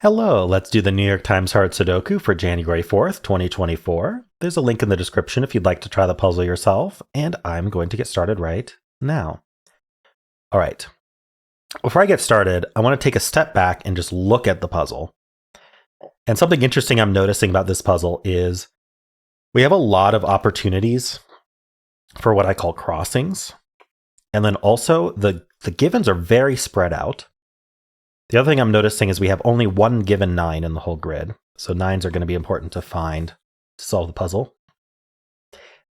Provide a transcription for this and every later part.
Hello, let's do the New York Times Hard Sudoku for January 4th, 2024. There's a link in the description if you'd like to try the puzzle yourself, and I'm going to get started right now. All right. Before I get started, I want to take a step back and just look at the puzzle. And something interesting I'm noticing about this puzzle is we have a lot of opportunities for what I call crossings. And then also the givens are very spread out. The other thing I'm noticing is we have only one given 9 in the whole grid. So 9s are going to be important to find to solve the puzzle.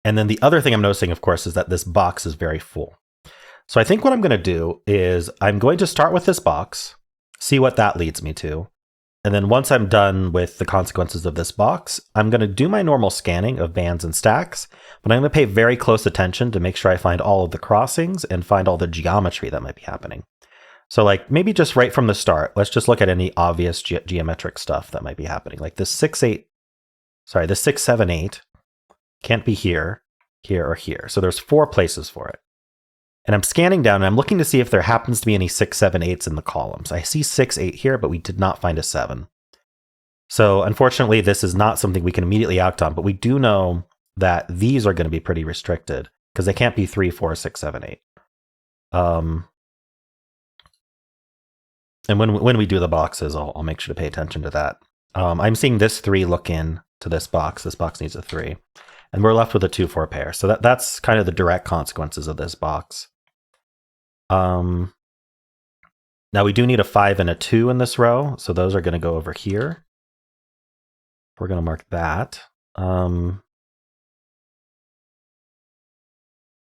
And then the other thing I'm noticing, of course, is that this box is very full. So I think what I'm going to do is I'm going to start with this box, see what that leads me to. And then once I'm done with the consequences of this box, I'm going to do my normal scanning of bands and stacks, but I'm going to pay very close attention to make sure I find all of the crossings and find all the geometry that might be happening. So like maybe just right from the start, let's just look at any obvious geometric stuff that might be happening. Like this 6, 7, 8 can't be here, here, or here. So there's 4 places for it. And I'm scanning down and I'm looking to see if there happens to be any 6, 7, 8s in the columns. I see 6, 8 here, but we did not find a 7. So unfortunately, this is not something we can immediately act on, but we do know that these are going to be pretty restricted because they can't be 3, 4, 6, 7, 8. And when we do the boxes, I'll make sure to pay attention to that. I'm seeing this 3 look in to this box. This box needs a 3. And we're left with a 2, 4 pair. So that's kind of the direct consequences of this box. Now we do need a 5 and a 2 in this row. So those are going to go over here. We're going to mark that.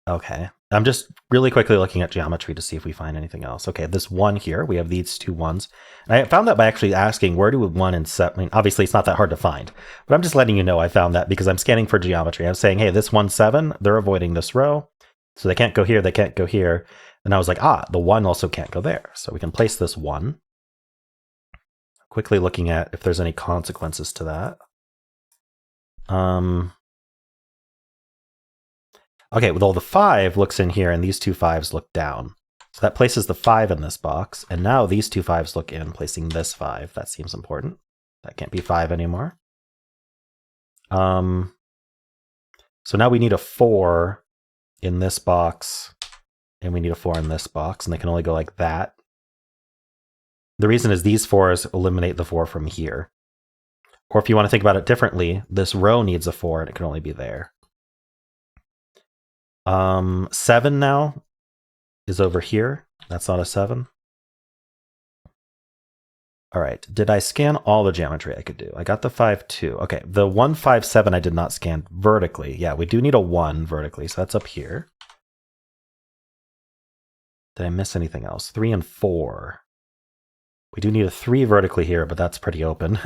Okay. I'm just really quickly looking at geometry to see if we find anything else. Okay, this 1 here, we have these 2 1s. And I found that by actually asking where do 1 and 7, I mean, obviously it's not that hard to find, but I'm just letting you know I found that because I'm scanning for geometry. I'm saying, hey, this 1, 7, they're avoiding this row. So they can't go here, they can't go here. And I was like, the 1 also can't go there. So we can place this 1. Quickly looking at if there's any consequences to that. Okay, well, the 5 looks in here, and these 2 5s look down. So that places the 5 in this box, and now these 2 5s look in, placing this 5. That seems important. That can't be 5 anymore. So now we need a 4 in this box, and we need a 4 in this box, and they can only go like that. The reason is these 4s eliminate the 4 from here. Or if you want to think about it differently, this row needs a 4, and it can only be there. 7 now is over here. That's not a 7. All right. Did I scan all the geometry I could do? I got the 5, 2. Okay. The 1, 5, 7 I did not scan vertically. Yeah, we do need a 1 vertically. So that's up here. Did I miss anything else? 3 and 4. We do need a 3 vertically here, but that's pretty open.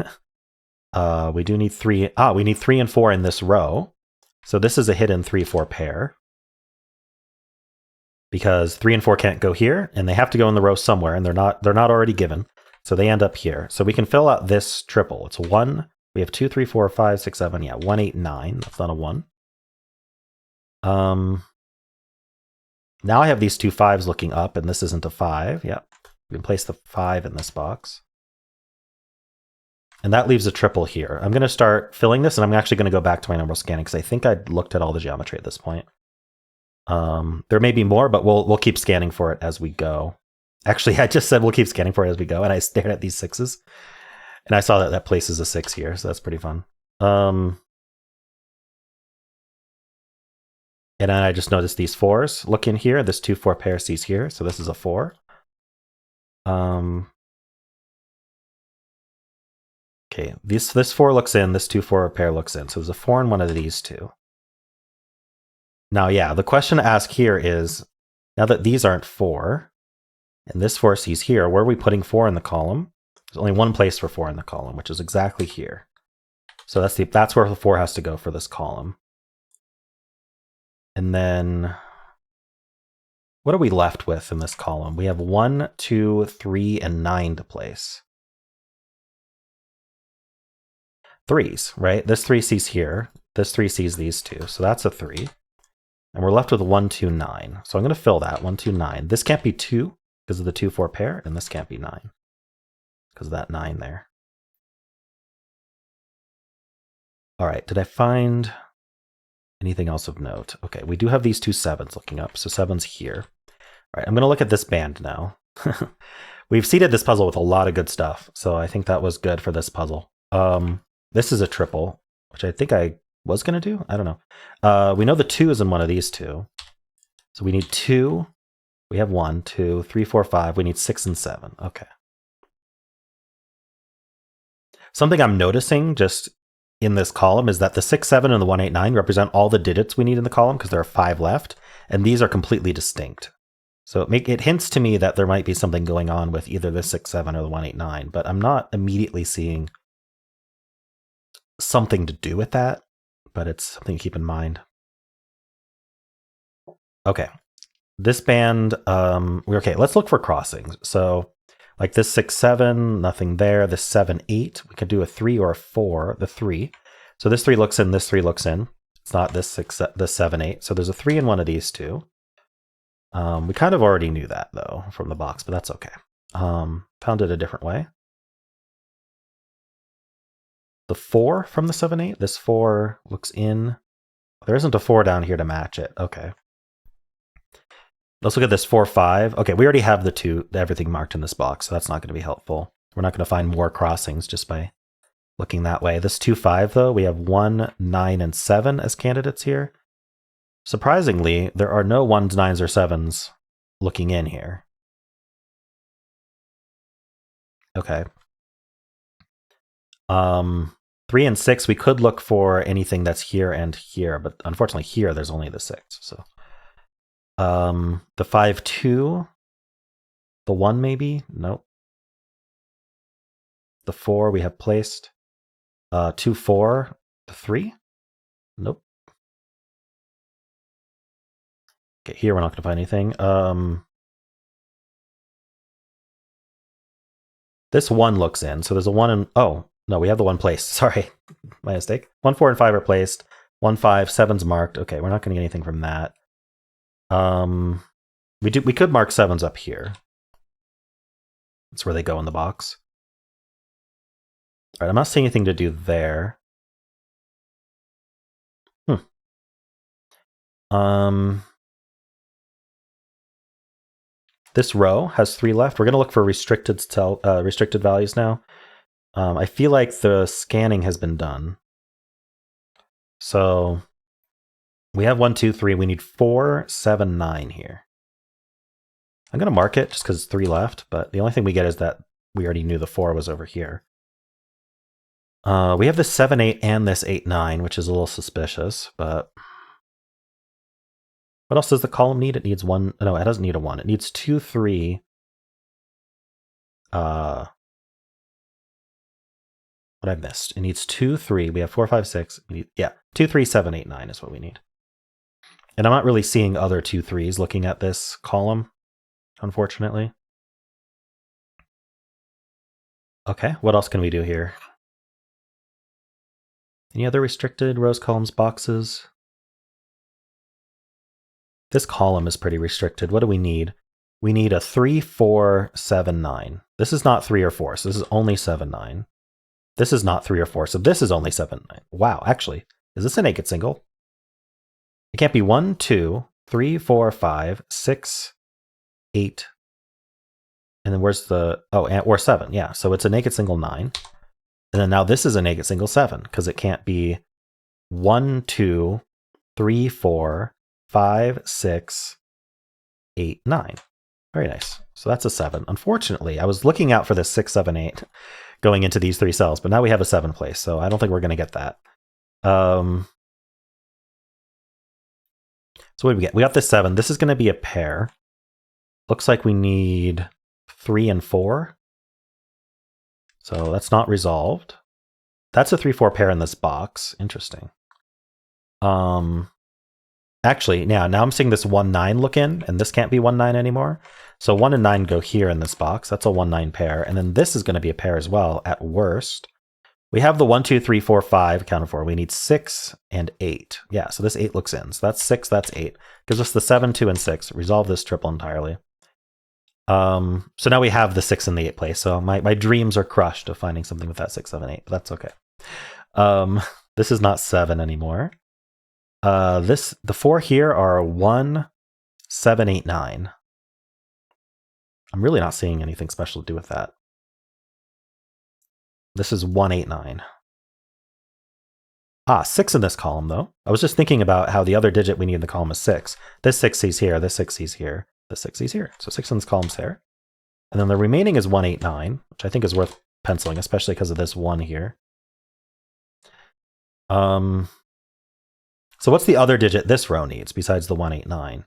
We do need 3. We need 3 and 4 in this row. So this is a hidden 3, 4 pair. Because 3 and 4 can't go here, and they have to go in the row somewhere, and they're not already given. So they end up here. So we can fill out this triple. It's 1. We have 2, 3, 4, 5, 6, 7. Yeah, 1, 8, 9. That's not a 1. Now I have these 2 5s looking up, and this isn't a 5. Yeah, we can place the 5 in this box. And that leaves a triple here. I'm going to start filling this, and I'm actually going to go back to my normal scanning, because I think I'd looked at all the geometry at this point. There may be more, but we'll keep scanning for it as we go. Actually, I just said we'll keep scanning for it as we go, and I stared at these 6s, and I saw that places a 6 here, so that's pretty fun. And then I just noticed these 4s. Look in here, this 2, 4 pair sees here, so this is a 4. Okay, this 4 looks in, this 2, 4 pair looks in, so there's a 4 in one of these 2. Now, yeah, the question to ask here is, now that these aren't 4, and this 4 sees here, where are we putting 4 in the column? There's only one place for 4 in the column, which is exactly here. So that's where the 4 has to go for this column. And then, what are we left with in this column? We have 1, 2, 3, and 9 to place. 3s, right? This 3 sees here. This 3 sees these 2, so that's a 3. And we're left with 1, 2, 9. So I'm going to fill that, 1, 2, 9. This can't be 2 because of the 2, 4 pair, and this can't be 9 because of that 9 there. All right, did I find anything else of note? Okay, we do have these two 7s looking up, so 7's here. All right, I'm going to look at this band now. We've seeded this puzzle with a lot of good stuff, so I think that was good for this puzzle. This is a triple, which I think I was going to do. I don't know. We know the 2 is in one of these two. So we need 2. We have 1, 2, 3, 4, 5. We need 6 and 7. Okay. Something I'm noticing just in this column is that the 6, 7, and the 1, 8, 9 represent all the digits we need in the column because there are 5 left, and these are completely distinct. So it hints to me that there might be something going on with either the 6, 7 or the 1, 8, 9, but I'm not immediately seeing something to do with that, but it's something to keep in mind. Okay. This band, okay, let's look for crossings. So like this 6, 7, nothing there. This 7, 8, we could do a 3 or a 4, the 3. So this 3 looks in, this 3 looks in. It's not this 6, this 7, 8. So there's a 3 in one of these two. We kind of already knew that though from the box, but that's okay. Found it a different way. The 4 from the 7, 8, this 4 looks in. There isn't a 4 down here to match it. Okay. Let's look at this 4, 5. Okay, we already have the 2, everything marked in this box, so that's not going to be helpful. We're not going to find more crossings just by looking that way. This 2, 5, though, we have 1, 9, and 7 as candidates here. Surprisingly, there are no 1s, 9s, or 7s looking in here. Okay. 3 and 6, we could look for anything that's here and here, but unfortunately here there's only the 6. So the 5, 2, the 1 maybe? Nope. The 4 we have placed. 2, 4, the 3? Nope. Okay, here we're not going to find anything. This 1 looks in, so there's a 1 and oh no, we have the 1 placed. Sorry, my mistake. 1, 4, and 5 are placed. 1, 5, 7's marked. Okay, we're not going to get anything from that. We could mark 7s up here. That's where they go in the box. All right, I'm not seeing anything to do there. This row has 3 left. We're going to look for restricted values now. I feel like the scanning has been done. So we have 1, 2, 3. We need 4, 7, 9 here. I'm going to mark it just because it's 3 left, but the only thing we get is that we already knew the 4 was over here. We have this 7, 8 and this 8, 9, which is a little suspicious, but what else does the column need? It needs 1. No, it doesn't need a 1. It needs 2, 3. What I missed. It needs 2, 3. We have 4, 5, 6. We need, yeah, 2, 3, 7, 8, 9 is what we need. And I'm not really seeing other 2, 3s looking at this column, unfortunately. Okay, what else can we do here? Any other restricted rows, columns, boxes? This column is pretty restricted. What do we need? We need a 3, 4, 7, 9. This is not 3 or 4, so this is only 7, 9. This is not 3 or 4, so this is only 7, 9. Wow, actually, is this a naked single? It can't be 1, 2, 3, 4, 5, 6, 8. And then where's the, oh, or 7, yeah. So it's a naked single 9. And then now this is a naked single 7, because it can't be 1, 2, 3, 4, 5, 6, 8, 9. Very nice. So that's a 7. Unfortunately, I was looking out for this 6, 7, 8 going into these 3 cells, but now we have a 7 place, so I don't think we're going to get that. So what do we get? We got this 7. This is going to be a pair. Looks like we need 3 and 4. So that's not resolved. That's a 3, 4 pair in this box. Interesting. Actually, now I'm seeing this 1, 9 look in, and this can't be 1, 9 anymore. So 1 and 9 go here in this box. That's a 1, 9 pair. And then this is going to be a pair as well, at worst. We have the 1, 2, 3, 4, 5 accounted for. We need 6 and 8. Yeah, so this 8 looks in. So that's 6, that's 8. Gives us the 7, 2, and 6. Resolve this triple entirely. So now we have the 6 and the 8 place. So my dreams are crushed of finding something with that 6, 7, 8. But that's okay. This is not 7 anymore. The 4 here are 1, 7, 8, 9. I'm really not seeing anything special to do with that. This is 1, 8, 9. 6 in this column, though. I was just thinking about how the other digit we need in the column is 6. This 6 is here, this 6 is here, this 6 is here. So 6 in this column's there. And then the remaining is 1, 8, 9, which I think is worth penciling, especially because of this 1 here. So what's the other digit this row needs besides the 1, 8, 9?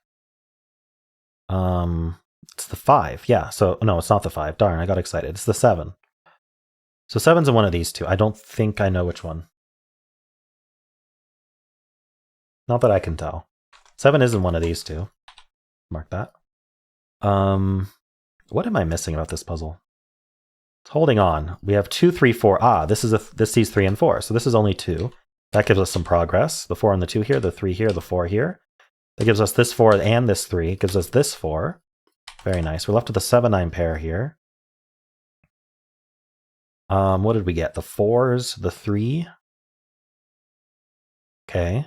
It's the 5. Yeah, so no, it's not the 5. Darn, I got excited. It's the 7. So 7's in one of these two. I don't think I know which one. Not that I can tell. 7 is in one of these two. Mark that. What am I missing about this puzzle? It's holding on. We have 2, 3, 4. This sees 3 and 4. So this is only 2. That gives us some progress. The 4 and the 2 here, the 3 here, the 4 here. That gives us this 4 and this 3. It gives us this 4. Very nice. We're left with a 7, 9 pair here. What did we get? The 4s, the 3. Okay.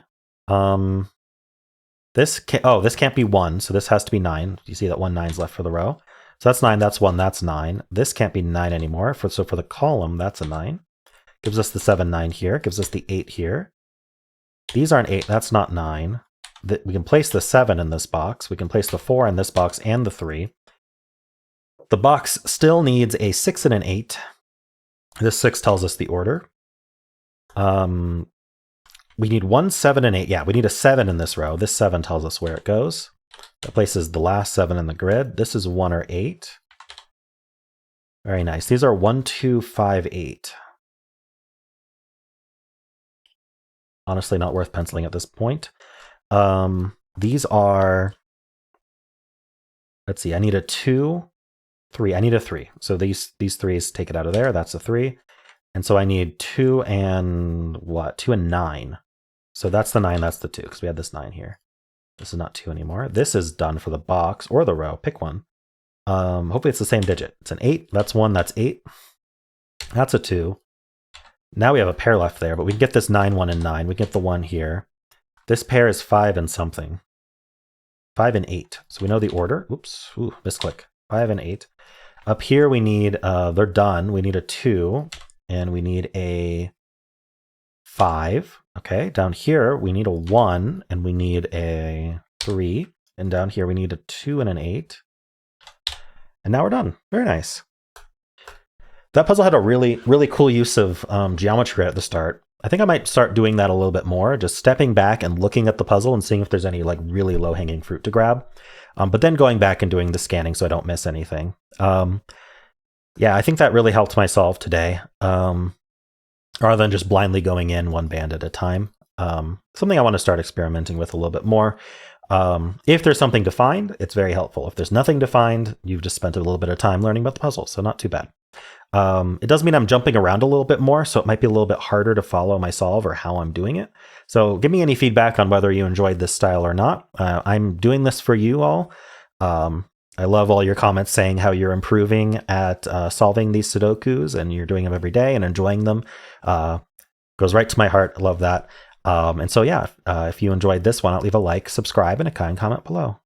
This can't be 1, so this has to be 9. You see that 1 9's left for the row. So that's 9, that's 1, that's 9. This can't be 9 anymore. So for the column, that's a 9. Gives us the 7, 9 here. Gives us the 8 here. These aren't 8, that's not 9. We can place the 7 in this box. We can place the 4 in this box and the 3. The box still needs a 6 and an 8. This 6 tells us the order. We need 1, 7, and 8. Yeah, we need a 7 in this row. This 7 tells us where it goes. That places the last 7 in the grid. This is 1 or 8. Very nice. These are 1, 2, 5, 8. Honestly, not worth penciling at this point. These are, let's see, I need a 2, 3. I need a 3. So these 3s take it out of there. That's a 3. And so I need 2 and what? 2 and 9. So that's the 9, that's the 2, because we had this 9 here. This is not 2 anymore. This is done for the box or the row. Pick one. Hopefully it's the same digit. It's an 8. That's 1. That's 8. That's a 2. Now we have a pair left there, but we can get this 9, 1, and 9. We can get the 1 here. This pair is 5 and something. 5 and 8. So we know the order. Oops. Ooh, misclick. 5 and 8. Up here we need, they're done. We need a 2, and we need a 5. Okay, down here we need a 1, and we need a 3. And down here we need a 2 and an 8. And now we're done. Very nice. That puzzle had a really, really cool use of geometry at the start. I think I might start doing that a little bit more, just stepping back and looking at the puzzle and seeing if there's any like really low-hanging fruit to grab. But then going back and doing the scanning so I don't miss anything. Yeah, I think that really helped my solve today. Rather than just blindly going in one band at a time. Something I want to start experimenting with a little bit more. If there's something to find, it's very helpful. If there's nothing to find, you've just spent a little bit of time learning about the puzzle, so not too bad. It does mean I'm jumping around a little bit more, so it might be a little bit harder to follow my solve or how I'm doing it. So give me any feedback on whether you enjoyed this style or not. I'm doing this for you all. I love all your comments saying how you're improving at solving these Sudokus and you're doing them every day and enjoying them. Goes right to my heart. I love that. And so, yeah, if you enjoyed this, why not leave a like, subscribe, and a kind comment below.